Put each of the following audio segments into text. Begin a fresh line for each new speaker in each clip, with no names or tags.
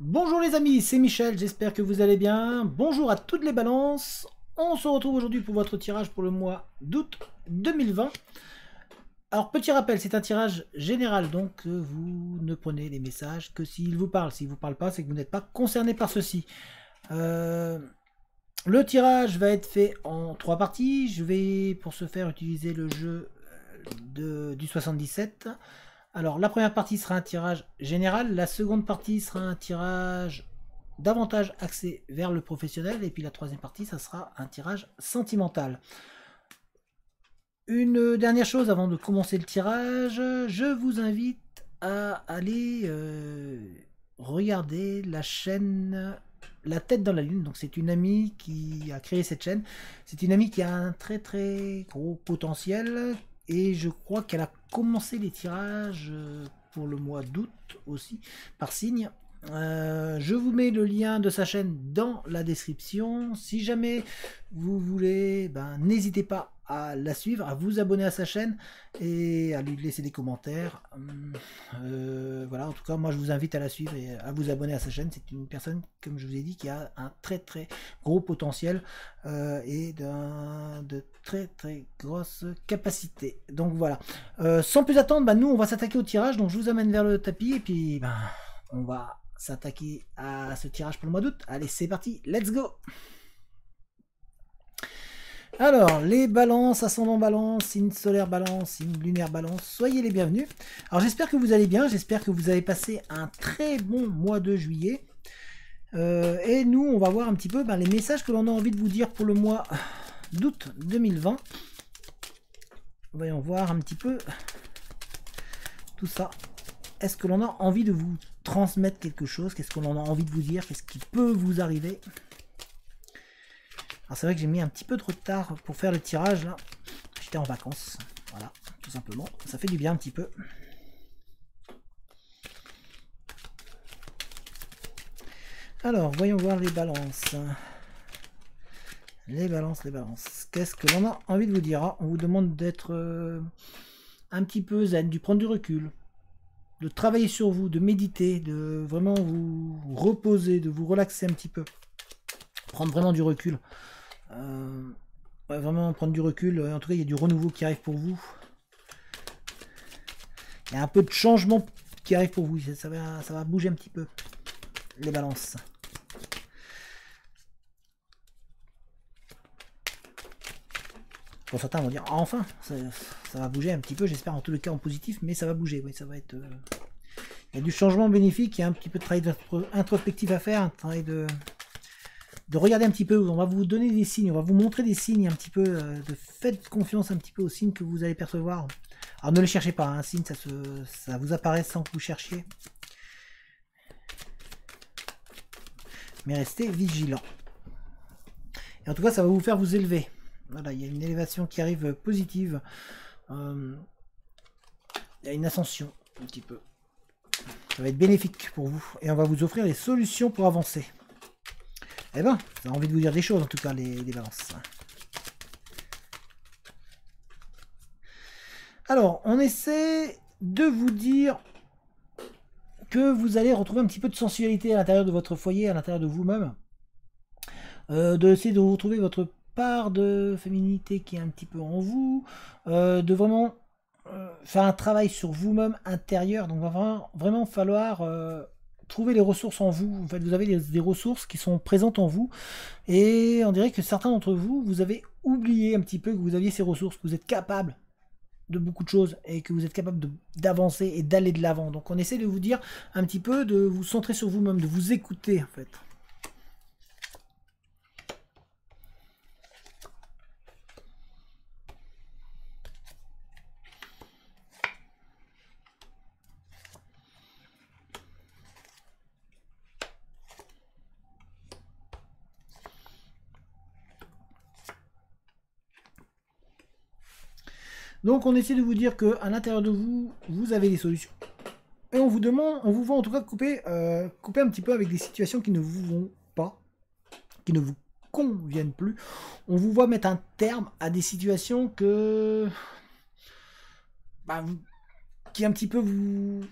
Bonjour les amis, c'est Michel, j'espère que vous allez bien. Bonjour à toutes les balances. On se retrouve aujourd'hui pour votre tirage pour le mois d'août 2020. Alors petit rappel, c'est un tirage général, donc vous ne prenez les messages que s'ils vous parlent. S'ils ne vous parlent pas, c'est que vous n'êtes pas concerné par ceci. Le tirage va être fait en 3 parties. Je vais pour ce faire utiliser le jeu du 77. Alors la première partie sera un tirage général, la seconde partie sera un tirage davantage axé vers le professionnel, et puis la troisième partie ça sera un tirage sentimental. Une dernière chose avant de commencer le tirage, je vous invite à aller regarder la chaîne La Tête dans la Lune. Donc c'est une amie qui a créé cette chaîne. C'est une amie qui a un très très gros potentiel et je crois qu'elle a commencé les tirages pour le mois d'août aussi par signe. Je vous mets le lien de sa chaîne dans la description. Si jamais vous voulez, n'hésitez pas à la suivre, à vous abonner à sa chaîne et à lui laisser des commentaires. Voilà, en tout cas, moi je vous invite à la suivre et à vous abonner à sa chaîne. C'est une personne, comme je vous ai dit, qui a un très très gros potentiel et de très très grosses capacités. Donc voilà. Sans plus attendre, nous on va s'attaquer au tirage. Donc je vous amène vers le tapis et puis on va s'attaquer à ce tirage pour le mois d'août. Allez, c'est parti, let's go! Alors, les balances, ascendant balance, signe solaire balance, signe lunaire balance, soyez les bienvenus. Alors, j'espère que vous allez bien, j'espère que vous avez passé un très bon mois de juillet. Et nous, on va voir un petit peu les messages que l'on a envie de vous dire pour le mois d'août 2020. Voyons voir un petit peu tout ça. Est-ce que l'on a envie de vous transmettre quelque chose? Qu'est-ce que l'on a envie de vous dire? Qu'est-ce qui peut vous arriver? Alors c'est vrai que j'ai mis un petit peu de retard pour faire le tirage là. J'étais en vacances, voilà, tout simplement. Ça fait du bien un petit peu. Alors, voyons voir les balances. Les balances. Qu'est-ce que l'on a envie de vous dire? On vous demande d'être un petit peu zen, de prendre du recul, de travailler sur vous, de méditer, de vraiment vous reposer, de vous relaxer un petit peu. Prendre vraiment du recul. Ouais, vraiment prendre du recul. En tout cas, il y a du renouveau qui arrive pour vous. Il y a un peu de changement qui arrive pour vous. Ça va bouger un petit peu. Les balances. Pour certains vont dire enfin, ça va bouger un petit peu. J'espère en tous les cas en positif, mais ça va bouger. Oui, ça va être. Il y a du changement bénéfique. Il y a un petit peu de travail introspectif à faire, un travail de regarder un petit peu. On va vous donner des signes, on va vous montrer des signes un petit peu. De faites confiance un petit peu aux signes que vous allez percevoir. Alors ne les cherchez pas. Un signe, ça vous apparaît sans que vous cherchiez. Mais restez vigilant. Et en tout cas, ça va vous faire vous élever. Voilà, il y a une élévation qui arrive positive. Il y a une ascension, un petit peu. Ça va être bénéfique pour vous. Et on va vous offrir des solutions pour avancer. Eh ben, ça a envie de vous dire des choses, en tout cas, les balances. Alors, on essaie de vous dire que vous allez retrouver un petit peu de sensualité à l'intérieur de votre foyer, à l'intérieur de vous-même. De essayer de retrouver votre part de féminité qui est un petit peu en vous, de vraiment faire un travail sur vous-même intérieur. Donc va vraiment falloir trouver les ressources en vous. En fait, vous avez des ressources qui sont présentes en vous, et on dirait que certains d'entre vous, vous avez oublié un petit peu que vous aviez ces ressources, que vous êtes capable de beaucoup de choses et que vous êtes capable d'avancer et d'aller de l'avant. Donc on essaie de vous dire un petit peu de vous centrer sur vous-même, de vous écouter en fait. Donc on essaie de vous dire qu'à l'intérieur de vous, vous avez des solutions. Et on vous demande, on vous voit en tout cas couper un petit peu avec des situations qui ne vous vont pas, qui ne vous conviennent plus. On vous voit mettre un terme à des situations qui un petit peu vous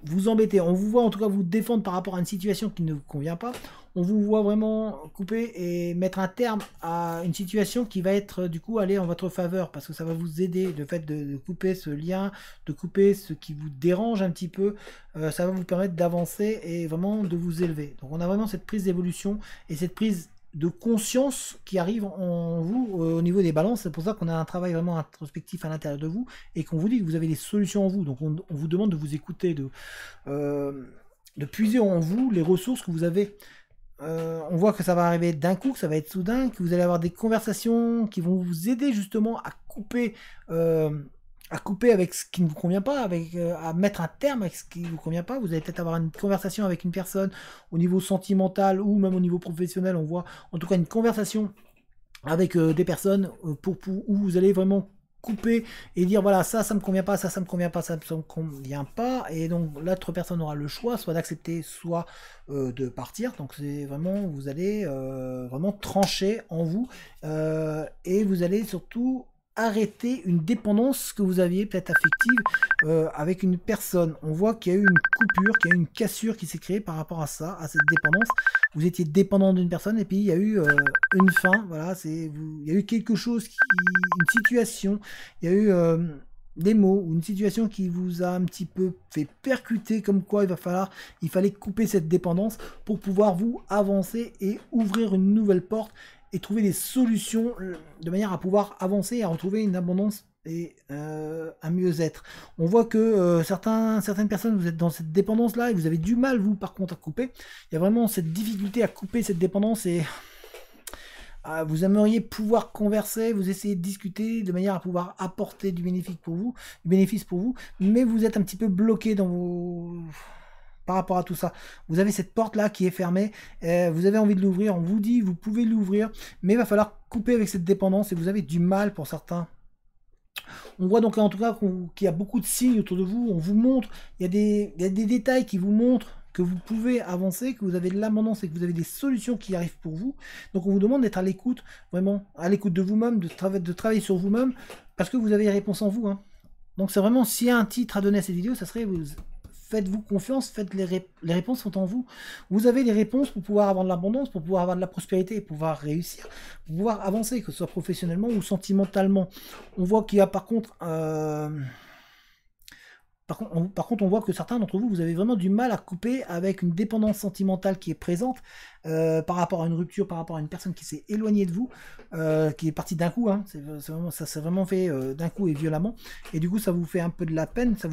vous embêter. On vous voit en tout cas vous défendre par rapport à une situation qui ne vous convient pas. On vous voit vraiment couper et mettre un terme à une situation qui va être du coup aller en votre faveur parce que ça va vous aider. Le fait de couper ce lien, de couper ce qui vous dérange un petit peu, ça va vous permettre d'avancer et vraiment de vous élever. Donc on a vraiment cette prise d'évolution et cette prise de conscience qui arrive en vous au niveau des balances. C'est pour ça qu'on a un travail vraiment introspectif à l'intérieur de vous et qu'on vous dit que vous avez des solutions en vous. Donc on vous demande de vous écouter, de puiser en vous les ressources que vous avez. On voit que ça va arriver d'un coup, que ça va être soudain, que vous allez avoir des conversations qui vont vous aider justement à couper avec ce qui ne vous convient pas, à mettre un terme avec ce qui ne vous convient pas. Vous allez peut-être avoir une conversation avec une personne au niveau sentimental ou même au niveau professionnel. On voit en tout cas une conversation avec des personnes où vous allez vraiment couper et dire voilà ça me convient pas, ça me convient pas, ça me convient pas, et donc l'autre personne aura le choix soit d'accepter soit de partir. Donc c'est vraiment, vous allez vraiment trancher en vous et vous allez surtout arrêter une dépendance que vous aviez peut-être affective avec une personne. On voit qu'il y a eu une coupure, qu'il y a eu une cassure qui s'est créée par rapport à ça, à cette dépendance. Vous étiez dépendant d'une personne et puis il y a eu une fin, voilà, il y a eu quelque chose, une situation, il y a eu des mots ou une situation qui vous a un petit peu fait percuter comme quoi il fallait couper cette dépendance pour pouvoir vous avancer et ouvrir une nouvelle porte et trouver des solutions de manière à pouvoir avancer et à retrouver une abondance et un mieux-être. On voit que certaines personnes, vous êtes dans cette dépendance-là et vous avez du mal, vous, par contre, à couper. Il y a vraiment cette difficulté à couper cette dépendance et vous aimeriez pouvoir converser, vous essayez de discuter de manière à pouvoir apporter du bénéfice pour vous, mais vous êtes un petit peu bloqué par rapport à tout ça. Vous avez cette porte-là qui est fermée, vous avez envie de l'ouvrir, on vous dit, vous pouvez l'ouvrir, mais il va falloir couper avec cette dépendance et vous avez du mal pour certains. On voit donc en tout cas qu'il y a beaucoup de signes autour de vous, on vous montre, il y a des détails qui vous montrent que vous pouvez avancer, que vous avez de l'abondance et que vous avez des solutions qui arrivent pour vous. Donc on vous demande d'être à l'écoute, vraiment, à l'écoute de vous-même, de travailler sur vous-même, parce que vous avez les réponses en vous. Hein. Donc c'est vraiment, s'il y a un titre à donner à cette vidéo, ça serait faites-vous confiance, les réponses sont en vous. Vous avez les réponses pour pouvoir avoir de l'abondance, pour pouvoir avoir de la prospérité, pour pouvoir réussir, pour pouvoir avancer, que ce soit professionnellement ou sentimentalement. On voit qu'il y a par contre... Par contre, on voit que certains d'entre vous, vous avez vraiment du mal à couper avec une dépendance sentimentale qui est présente par rapport à une rupture, par rapport à une personne qui s'est éloignée de vous, qui est partie d'un coup. Hein, ça s'est vraiment fait d'un coup et violemment. Et du coup, ça vous fait un peu de la peine, ça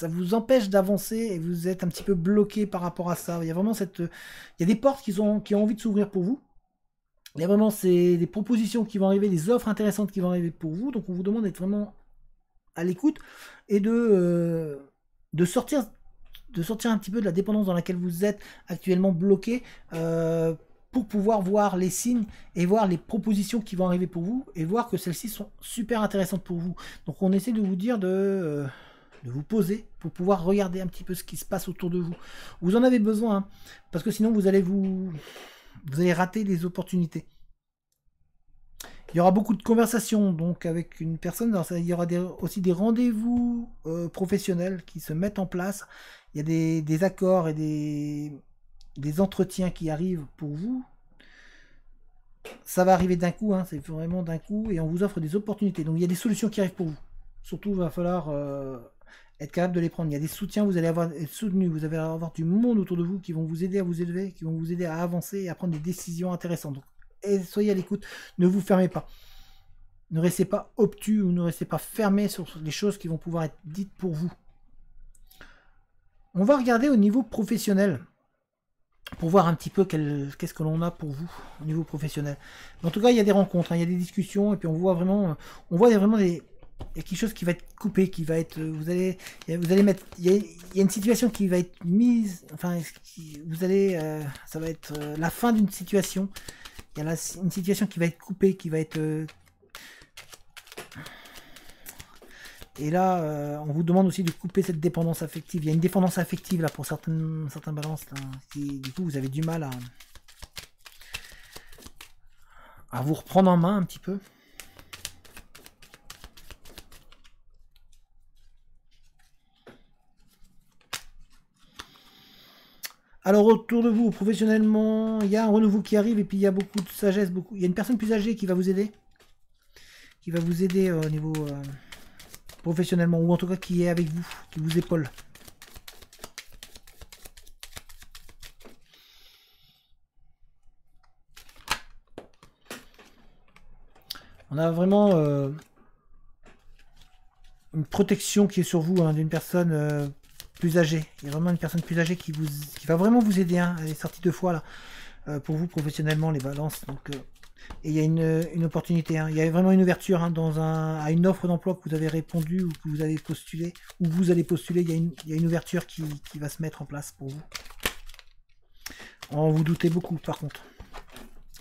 vous empêche d'avancer et vous êtes un petit peu bloqué par rapport à ça. Il y a vraiment il y a des portes qui ont envie de s'ouvrir pour vous. Il y a vraiment des propositions qui vont arriver, des offres intéressantes qui vont arriver pour vous. Donc on vous demande d'être vraiment à l'écoute et de sortir un petit peu de la dépendance dans laquelle vous êtes actuellement bloqué pour pouvoir voir les signes et voir les propositions qui vont arriver pour vous et voir que celles-ci sont super intéressantes pour vous. Donc on essaie de vous dire de vous poser pour pouvoir regarder un petit peu ce qui se passe autour de vous. Vous en avez besoin hein, parce que sinon vous allez rater les opportunités. Il y aura beaucoup de conversations donc avec une personne. Alors, il y aura aussi des rendez-vous professionnels qui se mettent en place. Il y a des accords et des entretiens qui arrivent pour vous. Ça va arriver d'un coup, hein, c'est vraiment d'un coup, et on vous offre des opportunités. Donc il y a des solutions qui arrivent pour vous. Surtout, il va falloir être capable de les prendre. Il y a des soutiens, vous allez être soutenu, vous allez avoir du monde autour de vous qui vont vous aider à vous élever, qui vont vous aider à avancer et à prendre des décisions intéressantes. Donc, et soyez à l'écoute, ne vous fermez pas. Ne restez pas obtus ou ne restez pas fermé sur les choses qui vont pouvoir être dites pour vous. On va regarder au niveau professionnel pour voir un petit peu qu'est-ce que l'on a pour vous au niveau professionnel. Mais en tout cas, il y a des rencontres, hein, il y a des discussions et puis on voit vraiment il y a quelque chose qui va être coupé, qui va être, vous allez mettre, il y a une situation qui va être mise, enfin, ça va être la fin d'une situation. Il y a une situation qui va être coupée, qui va être... et là, on vous demande aussi de couper cette dépendance affective. Il y a une dépendance affective là pour certains balances là, qui, du coup, vous avez du mal à vous reprendre en main un petit peu. Alors autour de vous, professionnellement, il y a un renouveau qui arrive et puis il y a beaucoup de sagesse, il y a une personne plus âgée qui va vous aider. Qui va vous aider au niveau professionnellement, ou en tout cas qui est avec vous, qui vous épaule. On a vraiment une protection qui est sur vous, hein, d'une personne plus âgée. Il y a vraiment une personne plus âgée qui va vraiment vous aider. Hein. Elle est sortie 2 fois là, pour vous professionnellement, les balances. Donc, et il y a une opportunité. Hein. Il y a vraiment une ouverture hein, à une offre d'emploi que vous avez répondu ou que vous avez postulé, ou vous allez postuler. Il y a une ouverture qui va se mettre en place pour vous. Vous doutez beaucoup, par contre.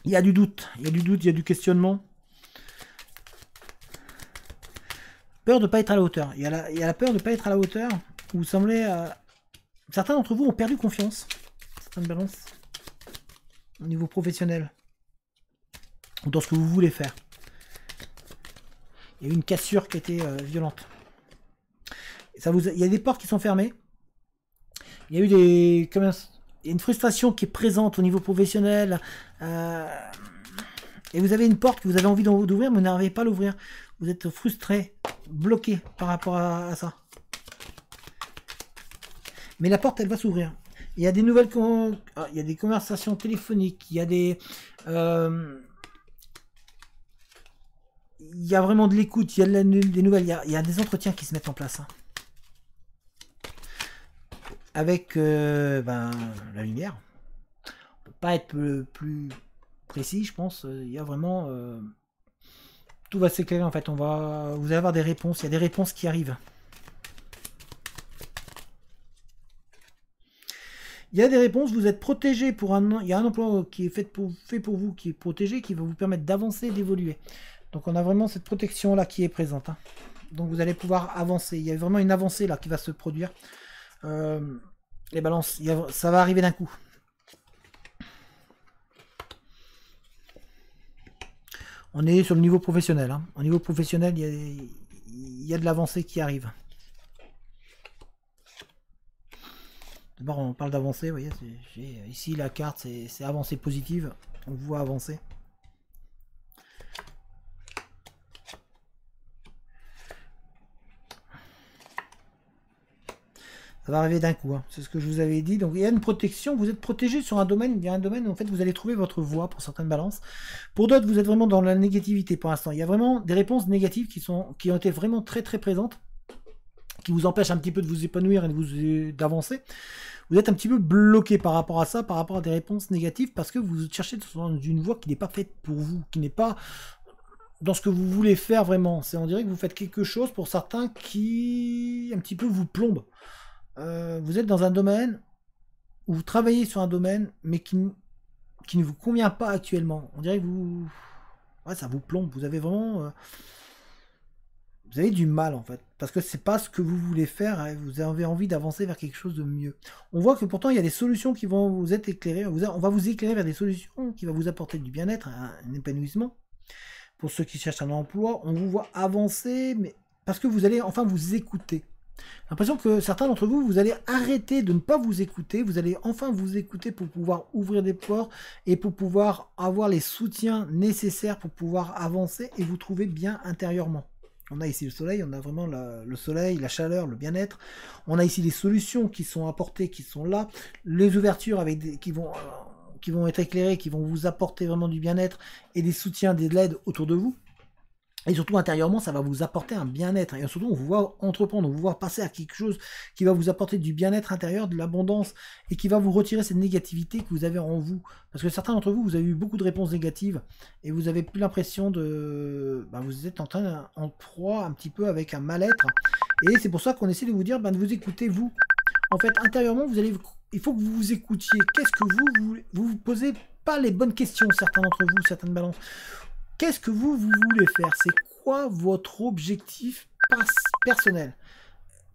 Il y a du doute, il y a du doute, il y a du questionnement. Peur de ne pas être à la hauteur. Il y a la peur de ne pas être à la hauteur. Vous semblez... certains d'entre vous ont perdu confiance. Certaines balances. Au niveau professionnel. Ou dans ce que vous voulez faire. Il y a eu une cassure qui a été violente. Il y a des portes qui sont fermées. Il y a eu il y a une frustration qui est présente au niveau professionnel. Et vous avez une porte que vous avez envie d'ouvrir, mais vous n'arrivez pas à l'ouvrir. Vous êtes frustré, bloqué par rapport à ça. Mais la porte, elle va s'ouvrir. Il y a des nouvelles... il y a des conversations téléphoniques. Il y a des... il y a vraiment de l'écoute. Il y a des nouvelles. Il y a des entretiens qui se mettent en place. Hein. Avec la lumière. On peut pas être plus précis, je pense. Il y a vraiment... tout va s'éclairer en fait. Vous allez avoir des réponses. Il y a des réponses qui arrivent. Il y a des réponses, vous êtes protégé pour il y a un emploi qui est fait pour vous, qui est protégé, qui va vous permettre d'avancer, d'évoluer. Donc on a vraiment cette protection là qui est présente. Hein. Donc vous allez pouvoir avancer. Il y a vraiment une avancée là qui va se produire. Les balances, ça va arriver d'un coup. On est sur le niveau professionnel. Hein. Au niveau professionnel, il y a de l'avancée qui arrive. D'abord, on parle d'avancée, vous voyez, ici la carte, c'est avancée positive, on voit avancer. Ça va arriver d'un coup, hein. C'est ce que je vous avais dit. Donc il y a une protection, vous êtes protégé sur un domaine, il y a un domaine où en fait vous allez trouver votre voie pour certaines balances. Pour d'autres, vous êtes vraiment dans la négativité pour l'instant. Il y a vraiment des réponses négatives qui ont été vraiment très très présentes, qui vous empêchent un petit peu de vous épanouir et d'avancer. Vous êtes un petit peu bloqué par rapport à ça, par rapport à des réponses négatives, parce que vous cherchez dans une voie qui n'est pas faite pour vous, qui n'est pas dans ce que vous voulez faire vraiment. On dirait que vous faites quelque chose pour certains qui un petit peu vous plombe. Vous êtes dans un domaine où vous travaillez sur un domaine, mais qui ne vous convient pas actuellement. On dirait que ça vous plombe. Vous avez vraiment... vous avez du mal en fait, parce que c'est pas ce que vous voulez faire, hein, vous avez envie d'avancer vers quelque chose de mieux. On voit que pourtant il y a des solutions qui vont vous être éclairées, on va vous éclairer vers des solutions qui vont vous apporter du bien-être, un épanouissement. Pour ceux qui cherchent un emploi, on vous voit avancer, mais parce que vous allez enfin vous écouter. J'ai l'impression que certains d'entre vous, vous allez arrêter de ne pas vous écouter, vous allez enfin vous écouter pour pouvoir ouvrir des portes et pour pouvoir avoir les soutiens nécessaires pour pouvoir avancer et vous trouver bien intérieurement. On a ici le soleil, on a vraiment le soleil, la chaleur, le bien-être. On a ici les solutions qui sont apportées, qui sont là. Les ouvertures qui vont être éclairées, qui vont vous apporter vraiment du bien-être et des soutiens, de l'aide autour de vous. Et surtout intérieurement, ça va vous apporter un bien-être. Et surtout, on vous voit entreprendre, on vous voit passer à quelque chose qui va vous apporter du bien-être intérieur, de l'abondance, et qui va vous retirer cette négativité que vous avez en vous. Parce que certains d'entre vous, vous avez eu beaucoup de réponses négatives, et vous avez plus l'impression de... vous êtes en proie un petit peu avec un mal-être. Et c'est pour ça qu'on essaie de vous dire de vous écouter, vous. En fait, intérieurement, il faut que vous vous écoutiez. Qu'est-ce que vous posez pas les bonnes questions, certains d'entre vous, certaines balances. Qu'est-ce que vous voulez faire? C'est quoi votre objectif personnel?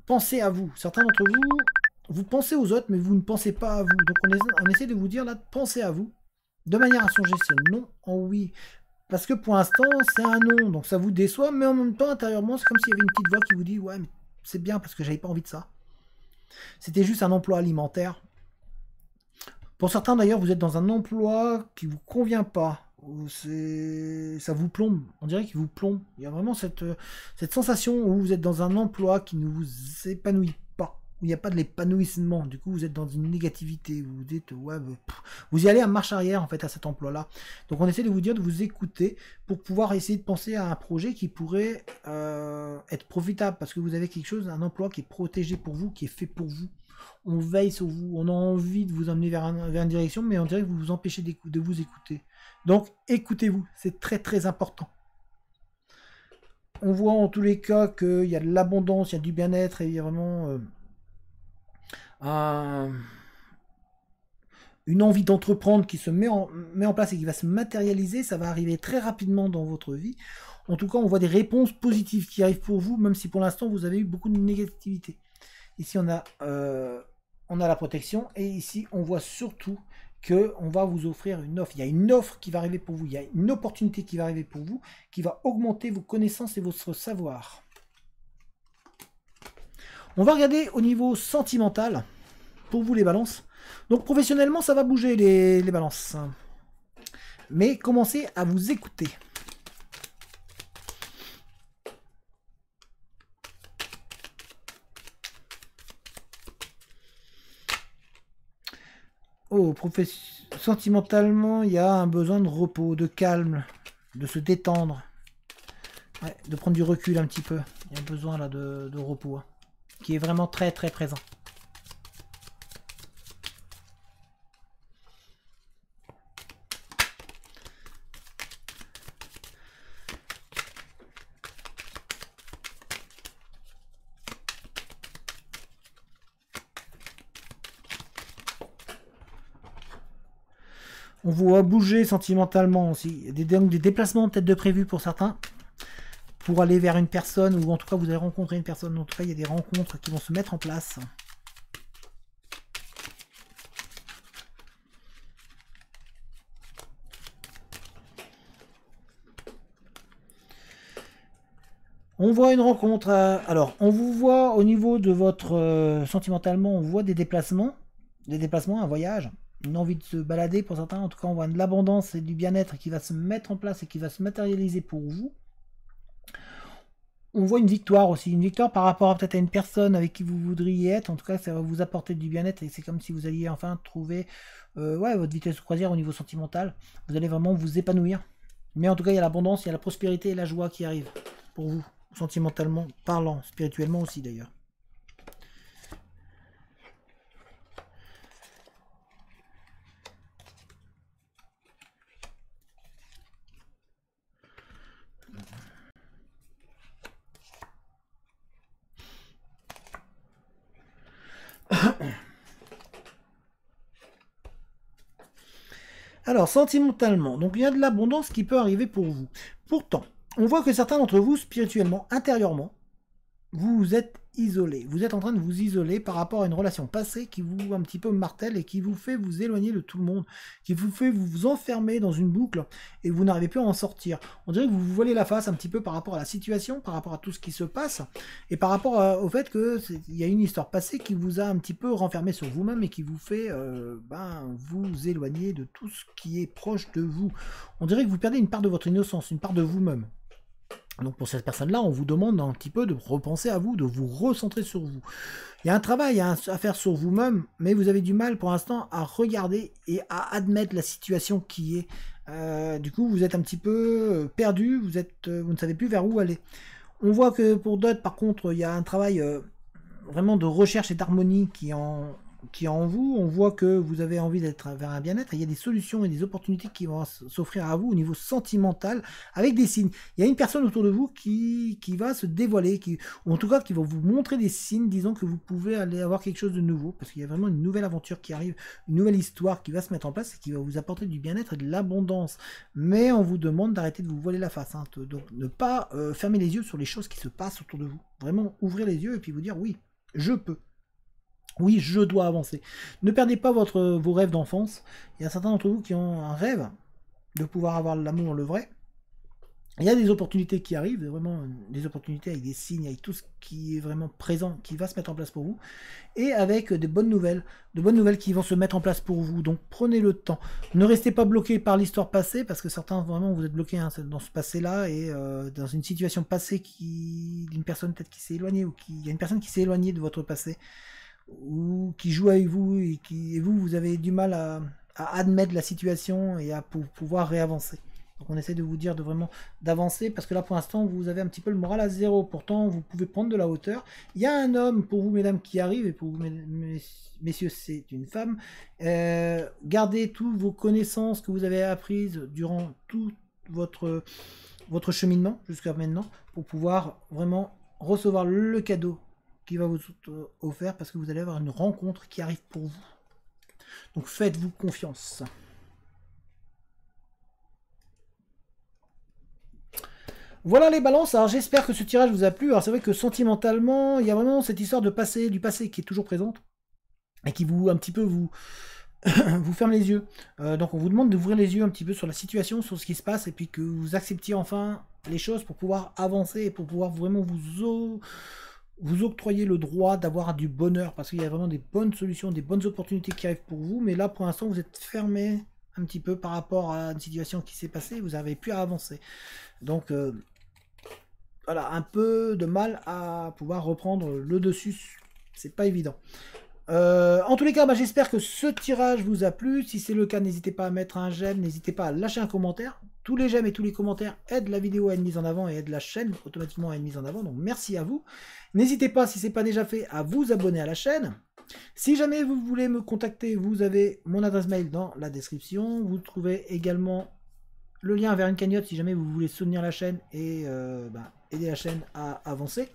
Pensez à vous. Certains d'entre vous, vous pensez aux autres, mais vous ne pensez pas à vous. Donc on essaie de vous dire là, pensez à vous, de manière à changer ce non en oui. Parce que pour l'instant, c'est un non, donc ça vous déçoit, mais en même temps, intérieurement, c'est comme s'il y avait une petite voix qui vous dit, ouais, mais c'est bien parce que j'avais pas envie de ça. C'était juste un emploi alimentaire. Pour certains d'ailleurs, vous êtes dans un emploi qui vous convient pas. Ça vous plombe. On dirait qu'il vous plombe. Il y a vraiment cette sensation où vous êtes dans un emploi qui ne vous épanouit pas. Où il n'y a pas de l'épanouissement. Du coup, vous êtes dans une négativité. Vous vous dites, ouais, vous y allez à marche arrière en fait à cet emploi-là. Donc on essaie de vous dire de vous écouter pour pouvoir essayer de penser à un projet qui pourrait être profitable. Parce que vous avez quelque chose, un emploi qui est protégé pour vous, qui est fait pour vous. On veille sur vous, on a envie de vous emmener vers une direction, mais on dirait que vous vous empêchez de vous écouter. Donc, écoutez-vous, c'est très très important. On voit en tous les cas qu'il y a de l'abondance, il y a du bien-être, et il y a vraiment une envie d'entreprendre qui se met en place et qui va se matérialiser. Ça va arriver très rapidement dans votre vie. En tout cas, on voit des réponses positives qui arrivent pour vous, même si pour l'instant, vous avez eu beaucoup de négativité. Ici, on a la protection, et ici, on voit surtout qu'on va vous offrir une offre. Il y a une offre qui va arriver pour vous, il y a une opportunité qui va arriver pour vous, qui va augmenter vos connaissances et votre savoir. On va regarder au niveau sentimental, pour vous les balances. Donc professionnellement, ça va bouger les balances. Mais commencez à vous écouter. Oh, sentimentalement, il y a un besoin de repos, de calme, de se détendre, ouais, de prendre du recul un petit peu. Il y a un besoin là de repos, hein, qui est vraiment très très présent. On voit bouger sentimentalement aussi. Des déplacements peut-être de prévus pour certains. Pour aller vers une personne, ou en tout cas vous allez rencontrer une personne. En tout cas, il y a des rencontres qui vont se mettre en place. On voit une rencontre. Alors, on vous voit au niveau de votre sentimentalement, on voit des déplacements, un voyage. Une envie de se balader pour certains. En tout cas, on voit de l'abondance et du bien-être qui va se mettre en place et qui va se matérialiser pour vous. On voit une victoire aussi. Une victoire par rapport à peut-être à une personne avec qui vous voudriez être. En tout cas, ça va vous apporter du bien-être et c'est comme si vous alliez enfin trouver ouais, votre vitesse de croisière au niveau sentimental. Vous allez vraiment vous épanouir. Mais en tout cas, il y a l'abondance, il y a la prospérité et la joie qui arrivent pour vous, sentimentalement parlant, spirituellement aussi d'ailleurs. Alors, sentimentalement, donc il y a de l'abondance qui peut arriver pour vous. Pourtant, on voit que certains d'entre vous, spirituellement, intérieurement, vous êtes isolé. Vous êtes en train de vous isoler par rapport à une relation passée qui vous un petit peu martèle et qui vous fait vous éloigner de tout le monde, qui vous fait vous enfermer dans une boucle et vous n'arrivez plus à en sortir. On dirait que vous vous voilez la face un petit peu par rapport à la situation, par rapport à tout ce qui se passe et par rapport au fait qu'il y a une histoire passée qui vous a un petit peu renfermé sur vous-même et qui vous fait vous éloigner de tout ce qui est proche de vous. On dirait que vous perdez une part de votre innocence, une part de vous-même. Donc pour cette personne-là, on vous demande un petit peu de repenser à vous, de vous recentrer sur vous. Il y a un travail à faire sur vous-même, mais vous avez du mal pour l'instant à regarder et à admettre la situation qui est. Du coup, vous êtes un petit peu perdu, vous ne savez plus vers où aller. On voit que pour d'autres, par contre, il y a un travail vraiment de recherche et d'harmonie qui est en vous. On voit que vous avez envie d'être vers un bien-être. Il y a des solutions et des opportunités qui vont s'offrir à vous au niveau sentimental avec des signes. Il y a une personne autour de vous qui va se dévoiler, ou en tout cas qui va vous montrer des signes disant que vous pouvez aller avoir quelque chose de nouveau parce qu'il y a vraiment une nouvelle aventure qui arrive, une nouvelle histoire qui va se mettre en place et qui va vous apporter du bien-être et de l'abondance. Mais on vous demande d'arrêter de vous voiler la face. Hein. Donc ne pas fermer les yeux sur les choses qui se passent autour de vous. Vraiment ouvrir les yeux et puis vous dire oui, je peux. Oui, je dois avancer. Ne perdez pas vos rêves d'enfance. Il y a certains d'entre vous qui ont un rêve de pouvoir avoir l'amour, le vrai. Il y a des opportunités qui arrivent, vraiment des opportunités avec des signes, avec tout ce qui est vraiment présent, qui va se mettre en place pour vous, et avec des bonnes nouvelles qui vont se mettre en place pour vous. Donc prenez le temps. Ne restez pas bloqué par l'histoire passée, parce que certains, vraiment, vous êtes bloqués hein, dans ce passé-là, et dans une situation passée d'une personne peut-être qui s'est éloignée, ou il y a une personne qui s'est éloignée de votre passé, ou qui joue avec vous, et vous avez du mal à admettre la situation et à pouvoir réavancer. Donc on essaie de vous dire d'avancer parce que là pour l'instant vous avez un petit peu le moral à zéro. Pourtant vous pouvez prendre de la hauteur. Il y a un homme pour vous mesdames qui arrive et pour vous messieurs c'est une femme. Gardez toutes vos connaissances que vous avez apprises durant tout votre cheminement jusqu'à maintenant pour pouvoir vraiment recevoir le cadeau qui va vous offert parce que vous allez avoir une rencontre qui arrive pour vous. Donc faites-vous confiance. Voilà les balances, alors j'espère que ce tirage vous a plu. Alors c'est vrai que sentimentalement, il y a vraiment cette histoire du passé qui est toujours présente et qui vous un petit peu vous ferme les yeux. Donc on vous demande d'ouvrir les yeux un petit peu sur la situation, sur ce qui se passe et puis que vous acceptiez enfin les choses pour pouvoir avancer et pour pouvoir vraiment vous octroyer le droit d'avoir du bonheur parce qu'il y a vraiment des bonnes solutions, des bonnes opportunités qui arrivent pour vous. Mais là pour l'instant vous êtes fermé un petit peu par rapport à une situation qui s'est passée, vous n'avez plus à avancer. Donc voilà, un peu de mal à pouvoir reprendre le dessus, c'est pas évident. En tous les cas, j'espère que ce tirage vous a plu. Si c'est le cas, n'hésitez pas à mettre un j'aime, n'hésitez pas à lâcher un commentaire. Tous les j'aime et tous les commentaires aident la vidéo à être mise en avant et aident la chaîne automatiquement à être mise en avant. Donc merci à vous. N'hésitez pas, si ce n'est pas déjà fait, à vous abonner à la chaîne. Si jamais vous voulez me contacter, vous avez mon adresse mail dans la description. Vous trouvez également le lien vers une cagnotte si jamais vous voulez soutenir la chaîne et aider la chaîne à avancer.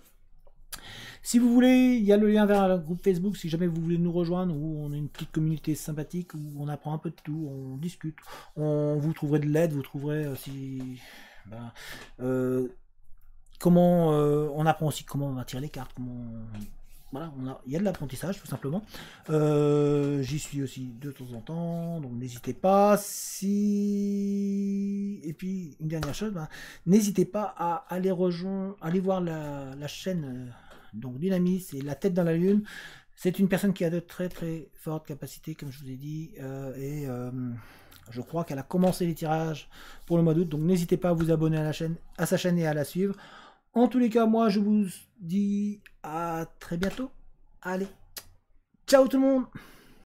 Si vous voulez, il y a le lien vers le groupe Facebook si jamais vous voulez nous rejoindre, où on a une petite communauté sympathique, où on apprend un peu de tout, on discute, vous trouverez de l'aide, vous trouverez aussi comment on apprend aussi comment on va tirer les cartes, voilà, il y a de l'apprentissage tout simplement. J'y suis aussi de temps en temps, donc n'hésitez pas. Et puis une dernière chose, n'hésitez pas à aller voir la chaîne donc d'une amie, c'est La Tête dans la Lune. C'est une personne qui a de très très fortes capacités, comme je vous ai dit, je crois qu'elle a commencé les tirages pour le mois d'août, donc n'hésitez pas à vous abonner à sa chaîne et à la suivre. En tous les cas, moi je vous dis à très bientôt. Allez, ciao tout le monde!